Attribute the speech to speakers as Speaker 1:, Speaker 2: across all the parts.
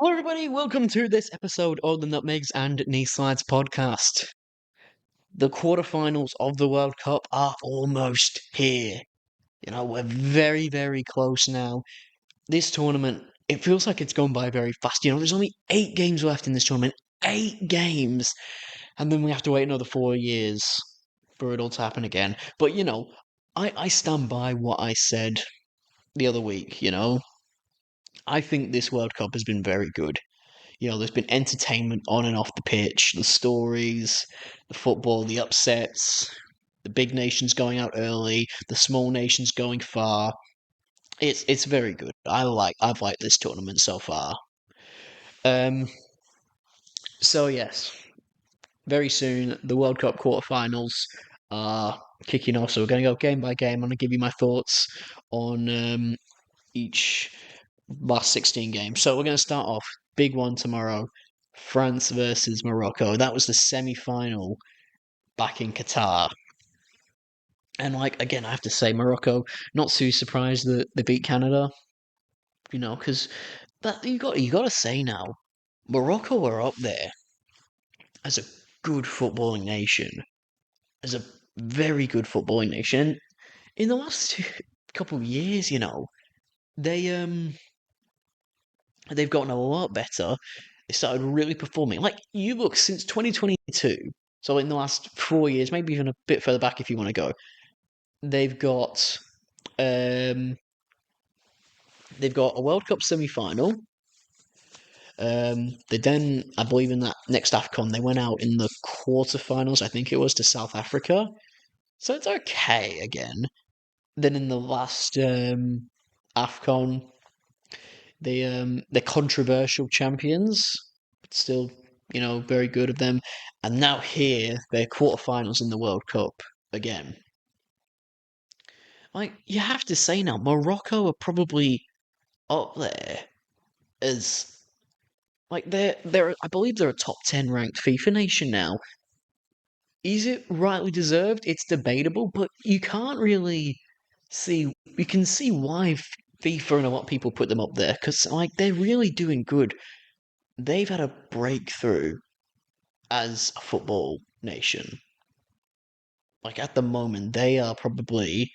Speaker 1: Hello, everybody. Welcome to this episode of the Nutmegs and Knee Slides podcast. The quarterfinals of the World Cup are almost here. We're very, very close now. This tournament, it feels like it's gone by very fast. There's only 8 games left in this tournament. 8 games! And then we have to wait another 4 years for it all to happen again. But, I stand by what I said the other week, I think this World Cup has been very good. There's been entertainment on and off the pitch, the stories, the football, the upsets, the big nations going out early, the small nations going far. It's very good. I've liked this tournament so far. Um, so yes, very soon the World Cup quarterfinals are kicking off. So we're going to go game by game. I'm going to give you my thoughts on each last 16 games. So we're going to start off big one tomorrow. France versus Morocco. That was the semi-final back in Qatar. And again, I have to say Morocco, not too surprised that they beat Canada, because that you got to say now, Morocco are up there as a good footballing nation, as a very good footballing nation. In the last couple of years, they they've gotten a lot better. They started really performing. You look since 2022, so in the last 4 years, maybe even a bit further back if you want to go, they've got um, they've got a World Cup semi-final. They then, I believe, in that next AFCON, they went out in the quarterfinals. I think it was to South Africa, so it's okay again. Then in the last AFCON, they're controversial champions, but still, very good of them. And now here, they're quarterfinals in the World Cup again. You have to say now, Morocco are probably up there as they're I believe they're a top 10 ranked FIFA nation now. Is it rightly deserved? It's debatable, but you can't really see. You can see why FIFA and a lot of people put them up there because they're really doing good. They've had a breakthrough as a football nation. At the moment, they are probably,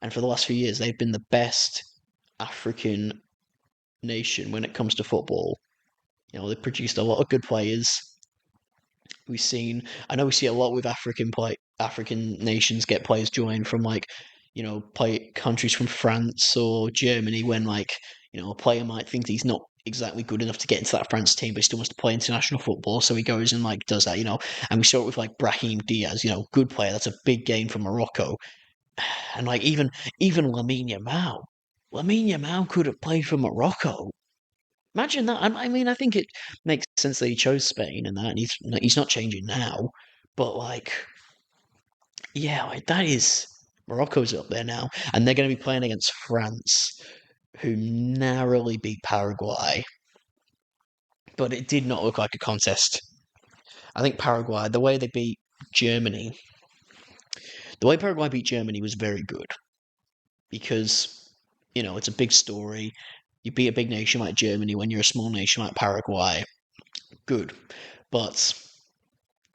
Speaker 1: and for the last few years, they've been the best African nation when it comes to football. They produced a lot of good players. I know we see a lot with African nations get players joined from play countries from France or Germany when a player might think he's not exactly good enough to get into that France team, but he still wants to play international football, so he goes and does that, and we saw it with Brahim Diaz, good player, that's a big gain for Morocco. And even Lamine Yamal could have played for Morocco. Imagine that. I mean, I think it makes sense that he chose Spain and that, and he's not changing now. But yeah, that is Morocco's up there now, and they're going to be playing against France, who narrowly beat Paraguay. But it did not look like a contest. I think Paraguay, Germany, the way Paraguay beat Germany was very good because it's a big story. You beat a big nation like Germany when you're a small nation like Paraguay. Good. But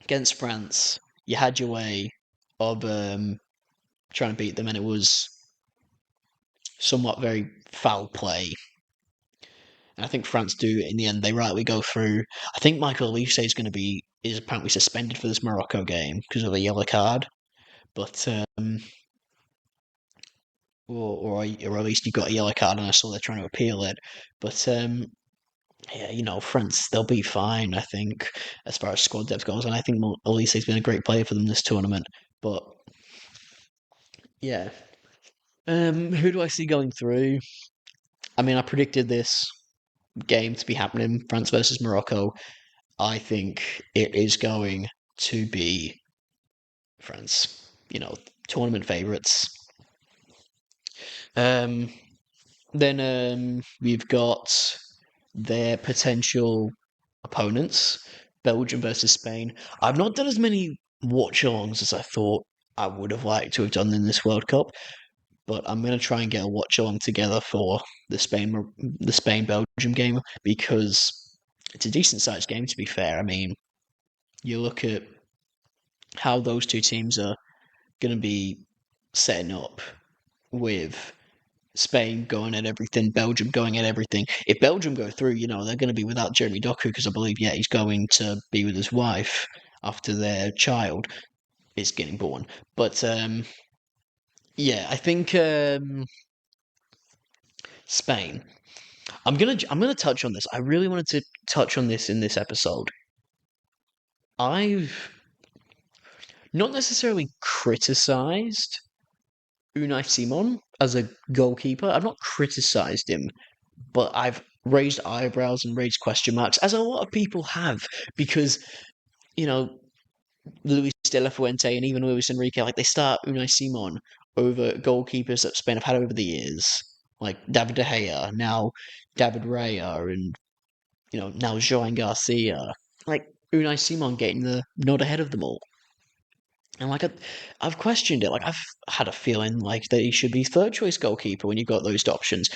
Speaker 1: against France, you had your way of trying to beat them, and it was somewhat very foul play. And I think France do in the end. They rightly go through. I think Michael Olise is apparently suspended for this Morocco game because of a yellow card, but or at least he got a yellow card, and I saw they're trying to appeal it. But yeah, France, they'll be fine, I think, as far as squad depth goes. And I think Olise's been a great player for them this tournament. But yeah, who do I see going through? I mean, I predicted this game to be happening, France versus Morocco. I think it is going to be France. Tournament favourites. Then we've got their potential opponents, Belgium versus Spain. I've not done as many watch-alongs as I thought I would have liked to have done in this World Cup, but I'm going to try and get a watch-along together for the Spain Belgium game because it's a decent sized game, to be fair. I mean, you look at how those two teams are going to be setting up with Spain going at everything, Belgium going at everything. If Belgium go through, they're going to be without Jeremy Doku because I believe, he's going to be with his wife after their child is getting born. But I think Spain. I'm gonna touch on this. I really wanted to touch on this in this episode. I've not necessarily criticized Unai Simon as a goalkeeper. I've not criticized him, but I've raised eyebrows and raised question marks, as a lot of people have, because you know Luis de la Fuente and even Luis Enrique, like they start Unai Simon over goalkeepers that Spain have had over the years, like David De Gea, now David Raya, and now Joan Garcia. Like Unai Simon getting the nod ahead of them all. And I've questioned it. Like I've had a feeling like that he should be third choice goalkeeper when you've got those options.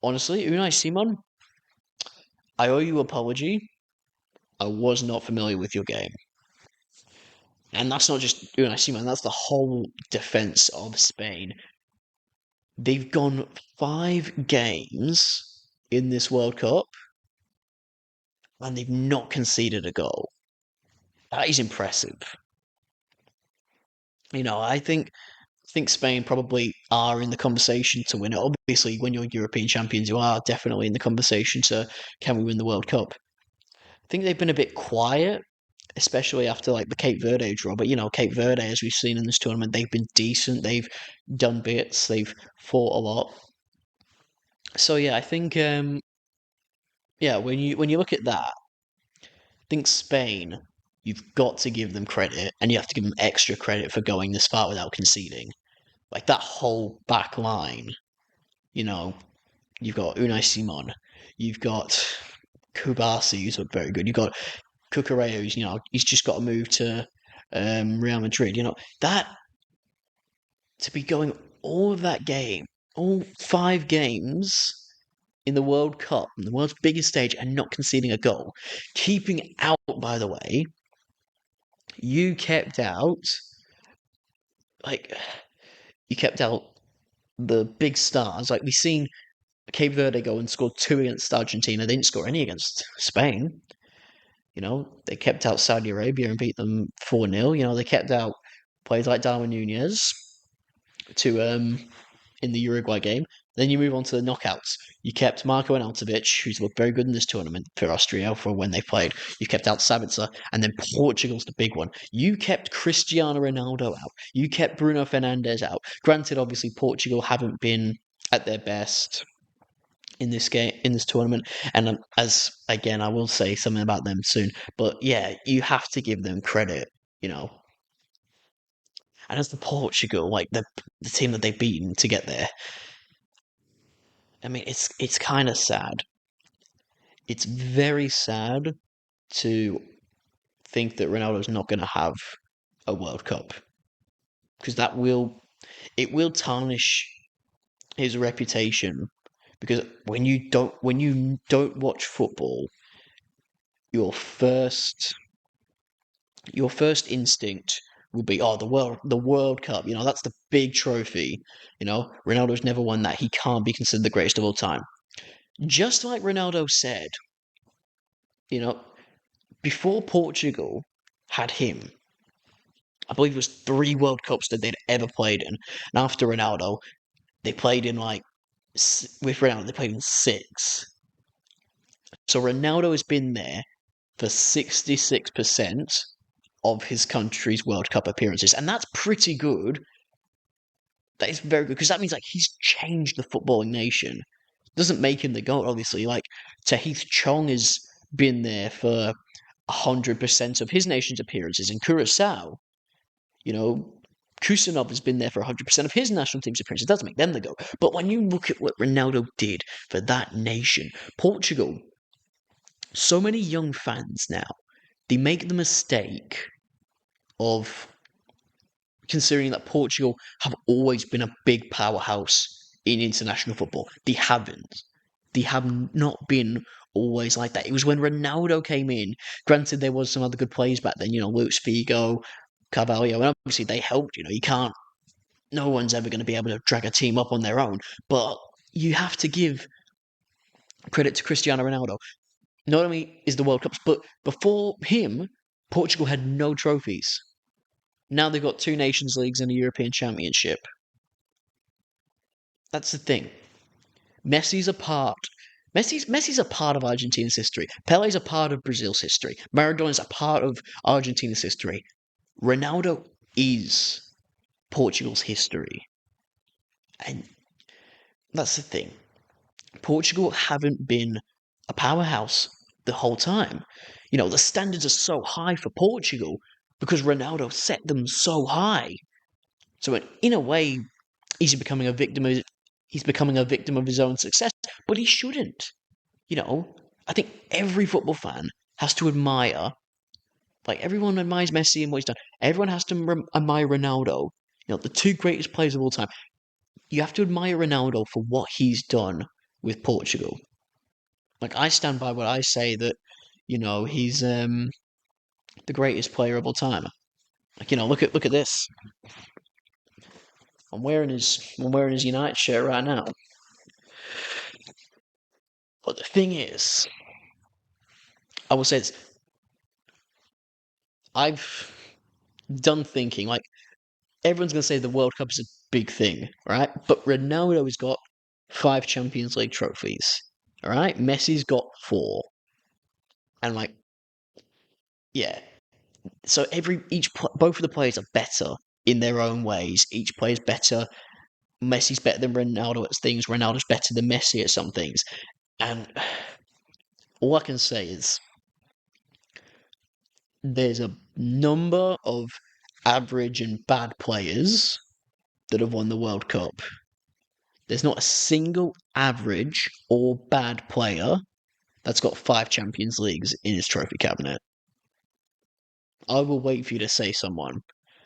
Speaker 1: Honestly, Unai Simon, I owe you an apology. I was not familiar with your game. And that's not just Unai Simon, that's the whole defence of Spain. They've gone 5 games in this World Cup and they've not conceded a goal. That is impressive. I think Spain probably are in the conversation to win it. Obviously, when you're European champions, you are definitely in the conversation to can we win the World Cup. I think they've been a bit quiet, especially after like the Cape Verde draw. But Cape Verde, as we've seen in this tournament, they've been decent. They've done bits. They've fought a lot. So I think when you look at that, I think Spain, you've got to give them credit, and you have to give them extra credit for going this far without conceding. Like that whole back line, you know, you've got Unai Simon, you've got Kubasi, who's looked very good. You've got Cucurella, who's he's just got to move to Real Madrid. That to be going all of that game, all 5 games in the World Cup, the world's biggest stage, and not conceding a goal. Keeping out, by the way, you kept out like you kept out the big stars. Like we've seen Cape Verde go and scored 2 against Argentina. They didn't score any against Spain. They kept out Saudi Arabia and beat them 4-0. They kept out players like Darwin Nunez to in the Uruguay game. Then you move on to the knockouts. You kept Marco Arnautovic, who's looked very good in this tournament for Austria for when they played. You kept out Sabitzer, and then Portugal's the big one. You kept Cristiano Ronaldo out. You kept Bruno Fernandes out. Granted, obviously Portugal haven't been at their best in this game, in this tournament, and as again I will say something about them soon. But you have to give them credit. You know, and as the Portugal, like the team that they've beaten to get there, I mean, it's kind of sad. It's very sad to think that Ronaldo's not going to have a World Cup because it will tarnish his reputation. Because when you don't watch football, your first instinct will be, oh, the World Cup. That's the big trophy. Ronaldo's never won that. He can't be considered the greatest of all time. Just like Ronaldo said, you know, before Portugal had him, I believe it was 3 World Cups that they'd ever played in. And after Ronaldo, they played in with Ronaldo, they played in 6. So Ronaldo has been there for 66% of his country's World Cup appearances. And that's pretty good. That is very good because that means he's changed the footballing nation. Doesn't make him the GOAT, obviously. Tahith Chong has been there for 100% of his nation's appearances. In Curacao, Kusanov has been there for 100% of his national team's appearances. It doesn't make them the GOAT. But when you look at what Ronaldo did for that nation, Portugal, so many young fans now, they make the mistake of considering that Portugal have always been a big powerhouse in international football. They haven't. They have not been always like that. It was when Ronaldo came in. Granted, there was some other good players back then, Luis Figo, Carvalho, and obviously they helped. You can't. No one's ever going to be able to drag a team up on their own, but you have to give credit to Cristiano Ronaldo. Not only is the World Cups, but before him, Portugal had no trophies. Now they've got two Nations Leagues and a European Championship. That's the thing. Messi's a part. Messi's a part of Argentina's history. Pele's a part of Brazil's history. Maradona's a part of Argentina's history. Ronaldo is Portugal's history. And that's the thing. Portugal haven't been a powerhouse the whole time. The standards are so high for Portugal because Ronaldo set them so high. So in a way, he's becoming a victim of his own success, but he shouldn't. I think every football fan has to admire, like everyone admires Messi and what he's done. Everyone has to admire Ronaldo. The two greatest players of all time. You have to admire Ronaldo for what he's done with Portugal. Like I stand by what I say that, he's the greatest player of all time. Like look at this. I'm wearing his United shirt right now. But the thing is, I will say this. I've done thinking, like, everyone's going to say the World Cup is a big thing, right? But Ronaldo has got 5 Champions League trophies, all right? Messi's got 4. And, like, yeah. So both of the players are better in their own ways. Each player's better. Messi's better than Ronaldo at things. Ronaldo's better than Messi at some things. And all I can say is there's a number of average and bad players that have won the World Cup. There's not a single average or bad player that's got 5 Champions Leagues in his trophy cabinet. I will wait for you to say someone.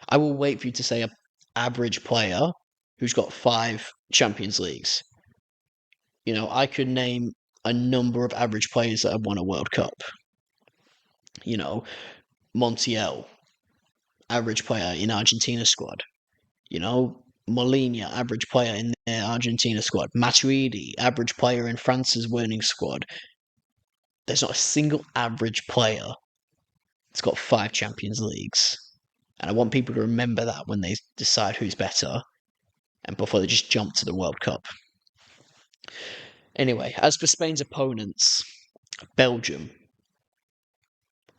Speaker 1: I will wait for you to say a average player who's got 5 Champions Leagues. I could name a number of average players that have won a World Cup. Montiel, average player in Argentina squad. Molina, average player in their Argentina squad. Matuidi, average player in France's winning squad. There's not a single average player that's got 5 Champions Leagues. And I want people to remember that when they decide who's better and before they just jump to the World Cup. Anyway, as for Spain's opponents, Belgium.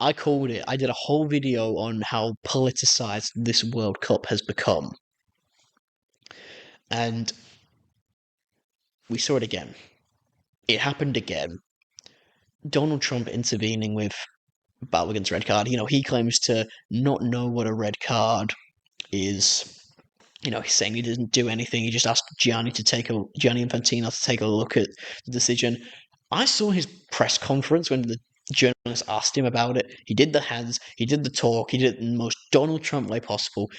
Speaker 1: I called it. I did a whole video on how politicized this World Cup has become. And we saw it again. It happened again. Donald Trump intervening with Balogun's red card. He claims to not know what a red card is. He's saying he didn't do anything. He just asked Gianni Infantino to take a look at the decision. I saw his press conference when the journalist asked him about it. He did the hands. He did the talk. He did it in the most Donald Trump way possible.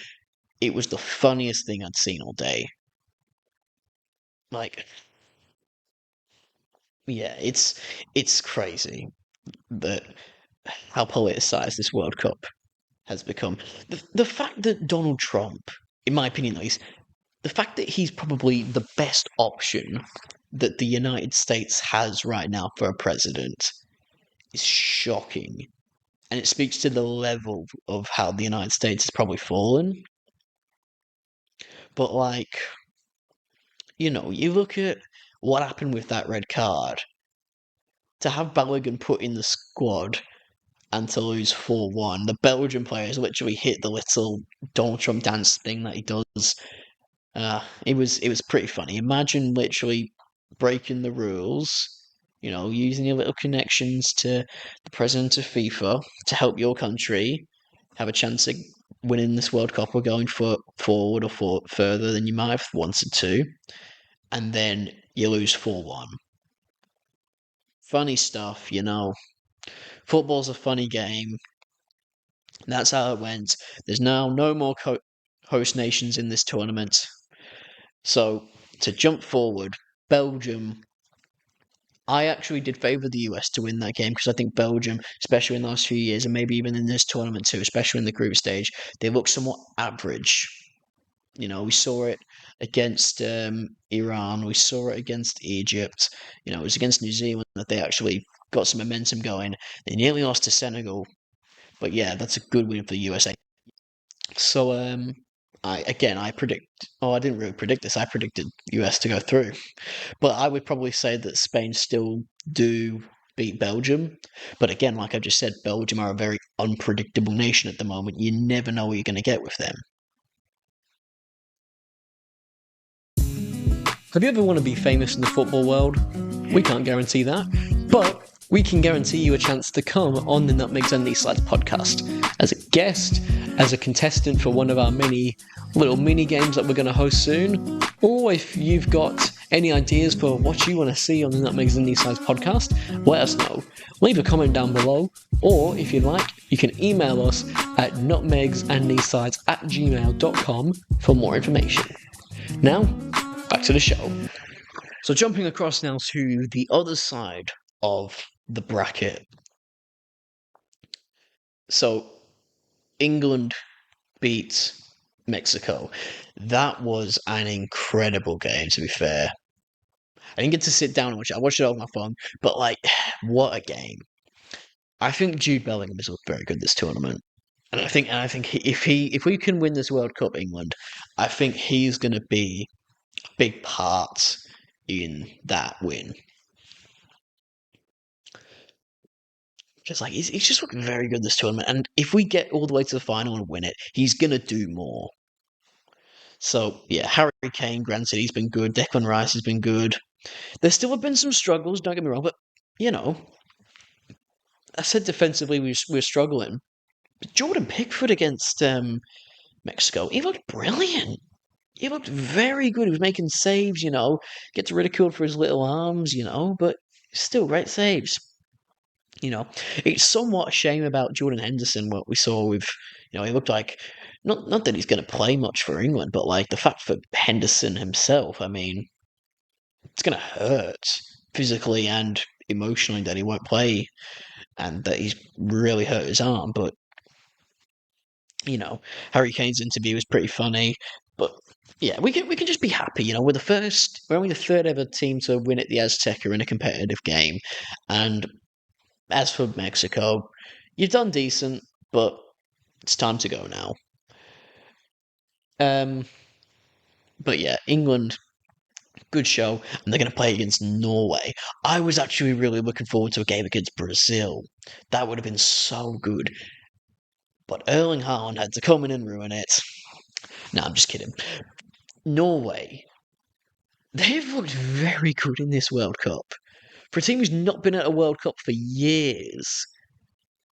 Speaker 1: It was the funniest thing I'd seen all day. Like, yeah, it's crazy that how politicized this World Cup has become. The fact that Donald Trump, in my opinion at least, the fact that he's probably the best option that the United States has right now for a president is shocking. And it speaks to the level of how the United States has probably fallen. But, like, you look at what happened with that red card. To have Balogun put in the squad and to lose 4-1, the Belgian players literally hit the little Donald Trump dance thing that he does. It was pretty funny. Imagine literally breaking the rules, using your little connections to the president of FIFA to help your country have a chance at winning this World Cup or going forward or further than you might have wanted to, and then you lose 4-1. Funny stuff, Football's a funny game. That's how it went. There's now no more host nations in this tournament. So, to jump forward, Belgium I actually did favour the US to win that game because I think Belgium, especially in the last few years, and maybe even in this tournament too, especially in the group stage, they look somewhat average. We saw it against Iran, we saw it against Egypt. It was against New Zealand that they actually got some momentum going. They nearly lost to Senegal, but yeah, that's a good win for the USA. So I predict. Oh, I didn't really predict this. I predicted US to go through. But I would probably say that Spain still do beat Belgium. But again, like I just said, Belgium are a very unpredictable nation at the moment. You never know what you're going to get with them. Have you ever want to be famous in the football world? We can't guarantee that. But we can guarantee you a chance to come on the Nutmegs and These Slides podcast as a guest, as a contestant for one of our many little mini games that we're going to host soon. Or if you've got any ideas for what you want to see on the Nutmegs and These Slides podcast, let us know. Leave a comment down below, or if you'd like, you can email us at nutmegsandthesesides@gmail.com for more information. Now, back to the show. So jumping across now to the other side of the bracket. So England beat Mexico. That was an incredible game, to be fair. I didn't get to sit down and watch it. I watched it on my phone, but what a game! I think Jude Bellingham has looked very good this tournament, and I think if we can win this World Cup, England, I think he's going to be a big part in that win. Just he's just looking very good this tournament, and if we get all the way to the final and win it, he's gonna do more. So yeah, Harry Kane, granted, he's been good. Declan Rice has been good. There still have been some struggles. Don't get me wrong, but you know, I said defensively we're struggling. But Jordan Pickford against Mexico, he looked brilliant. He looked very good. He was making saves. Gets ridiculed for his little arms. But still great saves. It's somewhat a shame about Jordan Henderson, what we saw with, he looked like, not that he's going to play much for England, but like the fact for Henderson himself, I mean, it's going to hurt physically and emotionally that he won't play and that he's really hurt his arm. But, Harry Kane's interview was pretty funny. But yeah, we can just be happy. We're only the third ever team to win at the Azteca in a competitive game. And as for Mexico, you've done decent, but it's time to go now. Um, but yeah, England, good show, and they're going to play against Norway. I was actually really looking forward to a game against Brazil. That would have been so good. But Erling Haaland had to come in and ruin it. No, I'm just kidding. Norway, they've looked very good in this World Cup. For a team who's not been at a World Cup for years,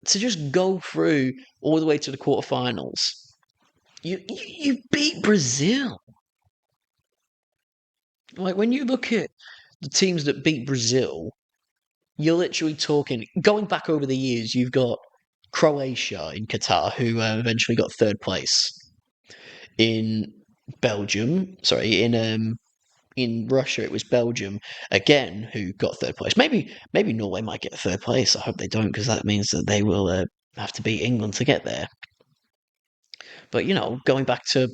Speaker 1: to just go through all the way to the quarterfinals. You beat Brazil. Like when you look at the teams that beat Brazil, you're literally talking. Going back over the years, you've got Croatia in Qatar, who eventually got third place. In Belgium, sorry, in Russia, it was Belgium again who got third place. Maybe Norway might get third place. I hope they don't, because that means that they will have to beat England to get there. But going back to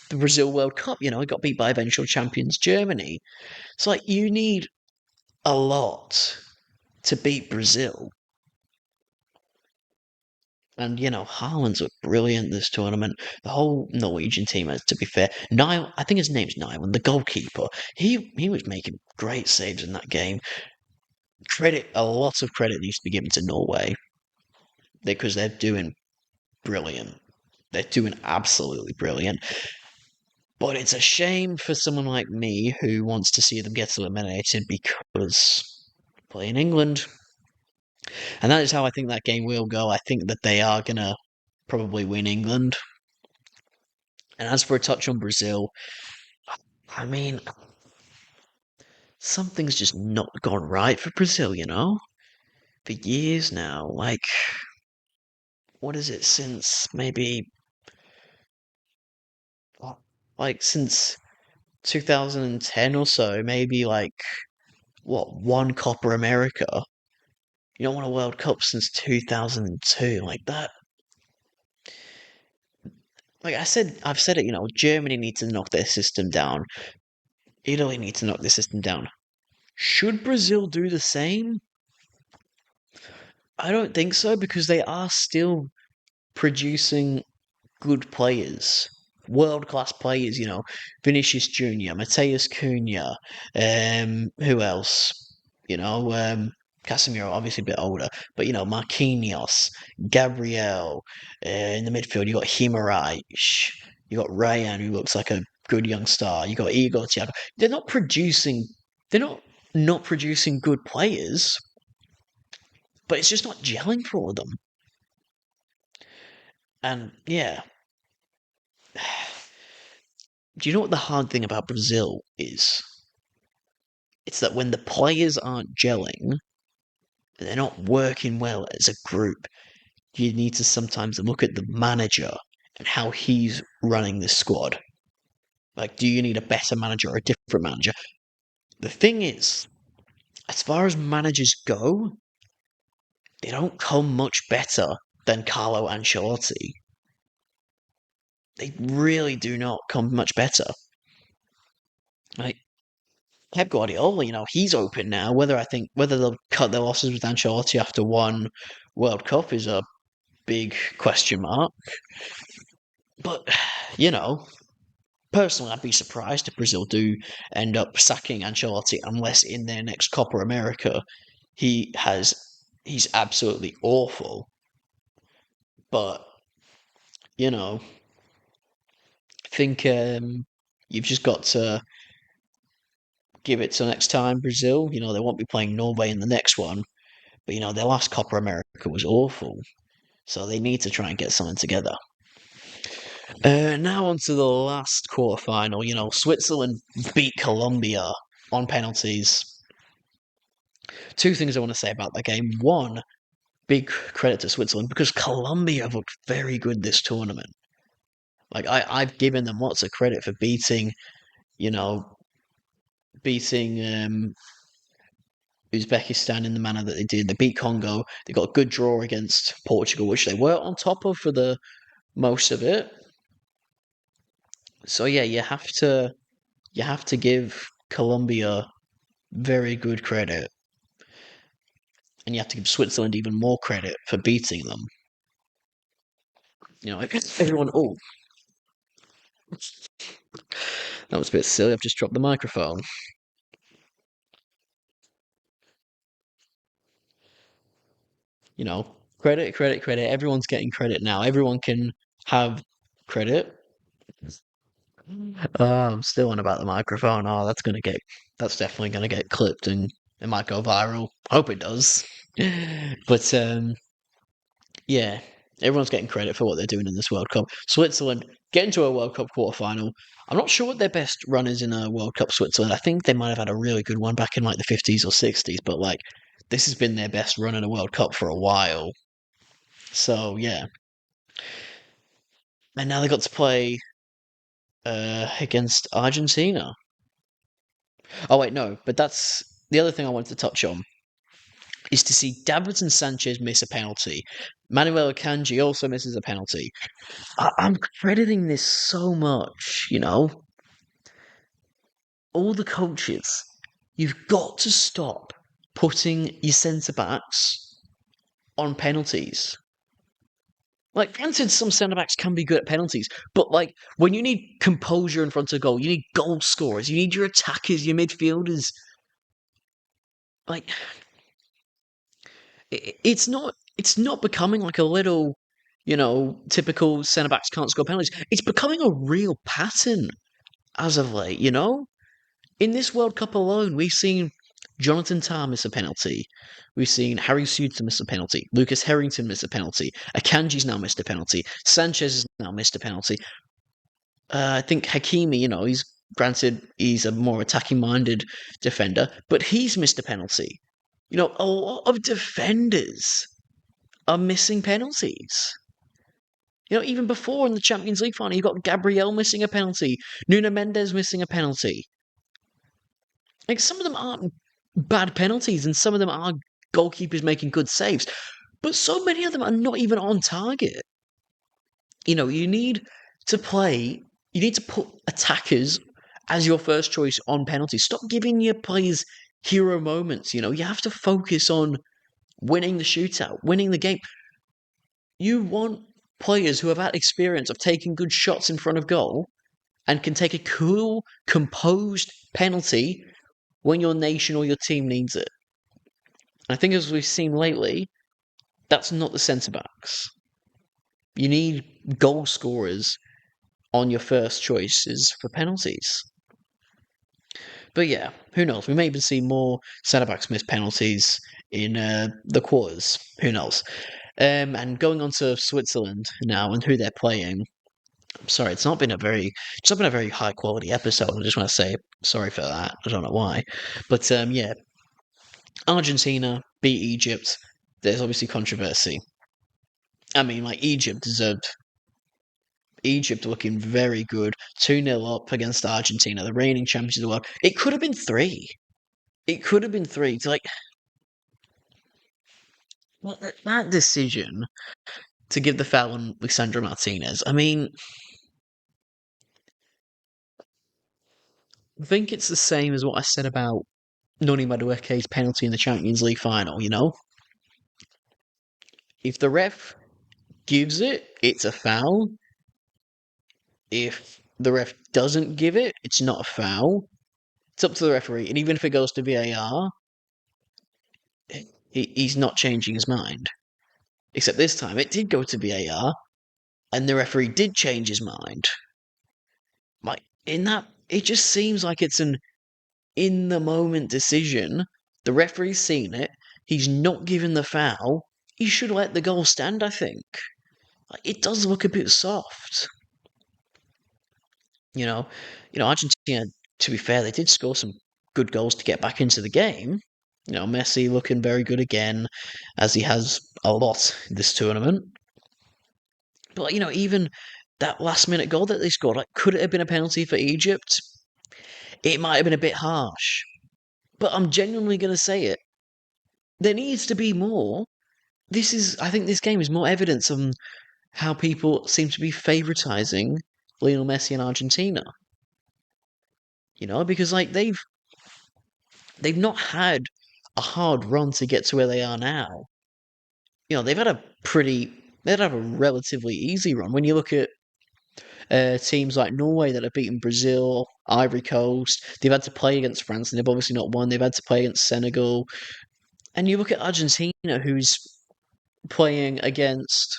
Speaker 1: the Brazil World Cup, it got beat by eventual champions Germany. It's like you need a lot to beat Brazil. And, Haaland's looked brilliant this tournament. The whole Norwegian team, to be fair. Niall, I think his name's Niall, the goalkeeper. He was making great saves in that game. A lot of credit needs to be given to Norway because they're doing brilliant. They're doing absolutely brilliant. But it's a shame for someone like me who wants to see them get eliminated because playing England. And that is how I think that game will go. I think that they are going to probably win England. And as for a touch on Brazil, I mean, something's just not gone right for Brazil, For years now. What is it, since maybe, since 2010 or so, maybe what, one Copa America. You don't won a World Cup since 2002. Like that. Like I've said it, Germany needs to knock their system down. Italy needs to knock their system down. Should Brazil do the same? I don't think so because they are still producing good players, world class players. Vinicius Junior, Mateus Cunha, who else? Casemiro, obviously a bit older, but Marquinhos, Gabriel. In the midfield, you got Guimaraes, you got Ryan, who looks like a good young star. You got Igor Thiago. They're not producing. They're not producing good players, but it's just not gelling for them. And yeah, do you know what the hard thing about Brazil is? It's that when the players aren't gelling, they're not working well as a group. You need to sometimes look at the manager and how he's running the squad. Like, do you need a better manager or a different manager? The thing is, as far as managers go, they don't come much better than Carlo Ancelotti. They really do not come much better. Like, Pep Guardiola, he's open now. Whether they'll cut their losses with Ancelotti after one World Cup is a big question mark. But personally, I'd be surprised if Brazil do end up sacking Ancelotti unless in their next Copa America he's absolutely awful. But I think you've just got to give it till next time, Brazil. They won't be playing Norway in the next one. But their last Copa America was awful. So they need to try and get something together. Now on to the last quarterfinal. Switzerland beat Colombia on penalties. Two things I want to say about that game. One, big credit to Switzerland because Colombia have looked very good this tournament. Like I've given them lots of credit for you know, beating Uzbekistan in the manner that they did. They beat Congo. They got a good draw against Portugal, which they were on top of for the most of it. So yeah, you have to give Colombia very good credit, and you have to give Switzerland even more credit for beating them. Everyone. Oh, that was a bit silly. I've just dropped the microphone. Credit, credit, credit. Everyone's getting credit now. Everyone can have credit. Oh, I'm still on about the microphone. Oh, that's definitely gonna get clipped and it might go viral. Hope it does. But yeah, everyone's getting credit for what they're doing in this World Cup. Switzerland getting to a World Cup quarterfinal. I'm not sure what their best run is in a World Cup. Switzerland. I think they might have had a really good one back in like the 50s or 60s, but like this has been their best run in a World Cup for a while. So yeah, and now they got to play against Argentina. Oh wait, no, but that's the other thing I wanted to touch on is to see Davinson Sanchez miss a penalty. Manuel Akanji also misses a penalty. I'm crediting this so much, all the coaches. You've got to stop putting your centre backs on penalties. Like, granted, some centre backs can be good at penalties, but like when you need composure in front of goal, you need goal scorers, you need your attackers, your midfielders. Like, it's not becoming like a little, typical centre backs can't score penalties. It's becoming a real pattern as of late. In this World Cup alone, we've seen Jonathan Tah miss a penalty. We've seen Harry Souttar miss a penalty. Lucas Harrington miss a penalty. Akanji's now missed a penalty. Sanchez has now missed a penalty. I think Hakimi, he's a more attacking minded defender, but he's missed a penalty. A lot of defenders are missing penalties. Even before in the Champions League final, you got Gabriel missing a penalty, Nuno Mendes missing a penalty. Like some of them aren't bad penalties, and some of them are goalkeepers making good saves, but so many of them are not even on target. You need to play, you need to put attackers as your first choice on penalties. Stop giving your players hero moments. You have to focus on winning the shootout, winning the game. You want players who have had experience of taking good shots in front of goal and can take a cool, composed penalty when your nation or your team needs it. And I think as we've seen lately, that's not the centre backs. You need goal scorers on your first choices for penalties. But yeah, who knows? We may even see more centre backs miss penalties in the quarters. Who knows? And going on to Switzerland now and who they're playing. I'm sorry, it's not been a very high quality episode. I just want to say sorry for that. I don't know why, but yeah, Argentina beat Egypt. There's obviously controversy. I mean, like Egypt looking very good. 2-0 up against Argentina, the reigning champions of the world. It could have been three. It could have been three. It's like, well, that decision to give the foul on Lisandro Martinez. I mean, I think it's the same as what I said about Noni Madueke's penalty in the Champions League final, If the ref gives it, it's a foul. If the ref doesn't give it, it's not a foul. It's up to the referee, and even if it goes to VAR, he's not changing his mind. Except this time, it did go to VAR, and the referee did change his mind. Like in that, it just seems like it's an in the moment decision. The referee's seen it. He's not given the foul. He should let the goal stand. I think. Like, it does look a bit soft. You know, Argentina. To be fair, they did score some good goals to get back into the game. Messi looking very good again, as he has a lot this tournament. But even that last minute goal that they scored, like, could it have been a penalty for Egypt? It might have been a bit harsh, but I'm genuinely going to say it. There needs to be more. I think this game is more evidence on how people seem to be favoritizing Lionel Messi and Argentina. Because like they've not had a hard run to get to where they are now. They've had they've had a relatively easy run. When you look at teams like Norway that have beaten Brazil, Ivory Coast, they've had to play against France and they've obviously not won. They've had to play against Senegal. And you look at Argentina, who's playing against,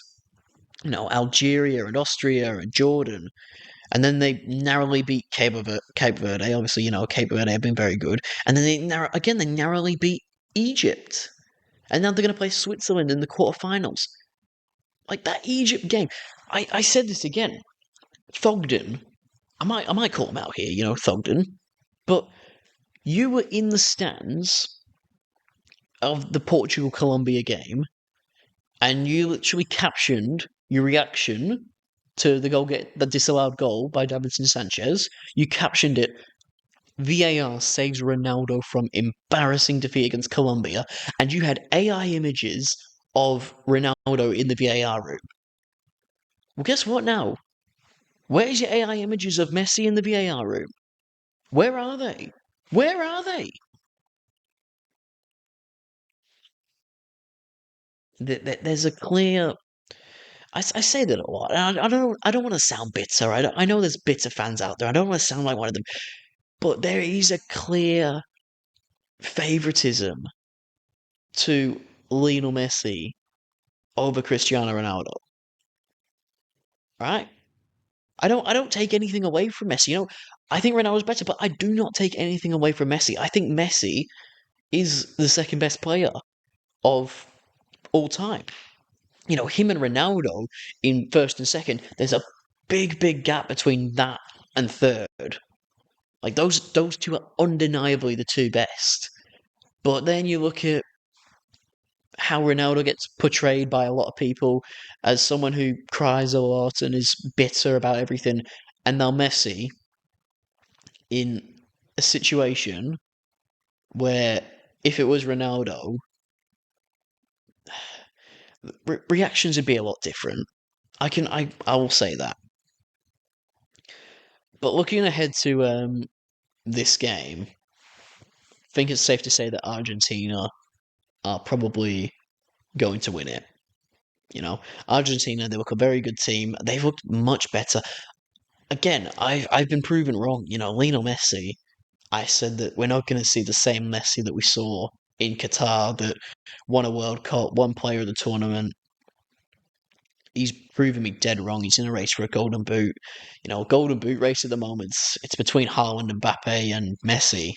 Speaker 1: Algeria and Austria and Jordan. And then they narrowly beat Cape Verde. Obviously, Cape Verde have been very good. And then they narrowly beat Egypt. And now they're going to play Switzerland in the quarterfinals. Like that Egypt game. I said this again. Thogden. I might call him out here, Thogden. But you were in the stands of the Portugal Colombia game, and you literally captioned your reaction to the disallowed goal by Davinson Sanchez. You captioned it, VAR saves Ronaldo from embarrassing defeat against Colombia, and you had AI images of Ronaldo in the VAR room. Well, guess what now? Where's your AI images of Messi in the VAR room? Where are they? Where are they? There's a clear. I say that a lot. And I don't want to sound bitter. I know there's bitter fans out there. I don't want to sound like one of them. But there is a clear favoritism to Lionel Messi over Cristiano Ronaldo. Right? I don't take anything away from Messi. I think Ronaldo's better, but I do not take anything away from Messi. I think Messi is the second best player of all time. Him and Ronaldo in first and second, there's a big gap between that and third. Like those two are undeniably the two best. But then you look at how Ronaldo gets portrayed by a lot of people as someone who cries a lot and is bitter about everything, and now Messi in a situation where if it was Ronaldo, reactions would be a lot different. I will say that. But looking ahead to this game, I think it's safe to say that Argentina are probably going to win it. Argentina, they look a very good team. They've looked much better. Again, I've been proven wrong. Lionel Messi, I said that we're not going to see the same Messi that we saw in Qatar that won a World Cup, one player of the tournament. He's proven me dead wrong. He's in a race for a golden boot. Golden boot race at the moment. It's between Haaland, Mbappe, and Messi.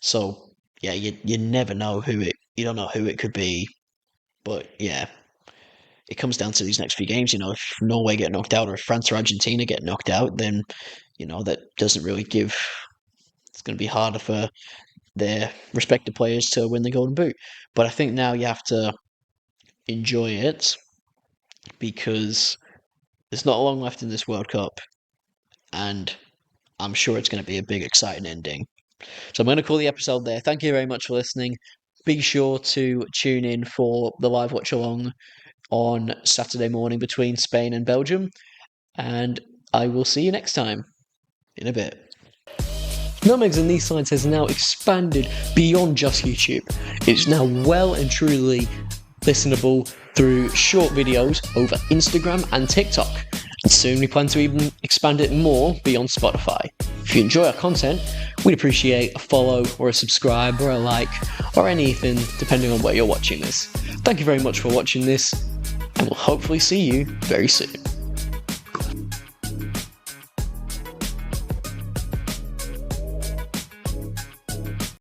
Speaker 1: So yeah, you never know you don't know who it could be. But yeah, it comes down to these next few games. If Norway get knocked out or if France or Argentina get knocked out, then that doesn't really give. It's going to be harder for their respective players to win the golden boot. But I think now you have to enjoy it because there's not long left in this World Cup, and I'm sure it's going to be a big, exciting ending. So I'm going to call the episode there. Thank you very much for listening. Be sure to tune in for the live watch along on Saturday morning between Spain and Belgium, and I will see you next time in a bit. Nutmegs and These Sides has now expanded beyond just YouTube. It's now well and truly listenable through short videos over Instagram and TikTok. And soon we plan to even expand it more beyond Spotify. If you enjoy our content, we'd appreciate a follow or a subscribe or a like or anything depending on where you're watching this. Thank you very much for watching this, and we'll hopefully see you very soon.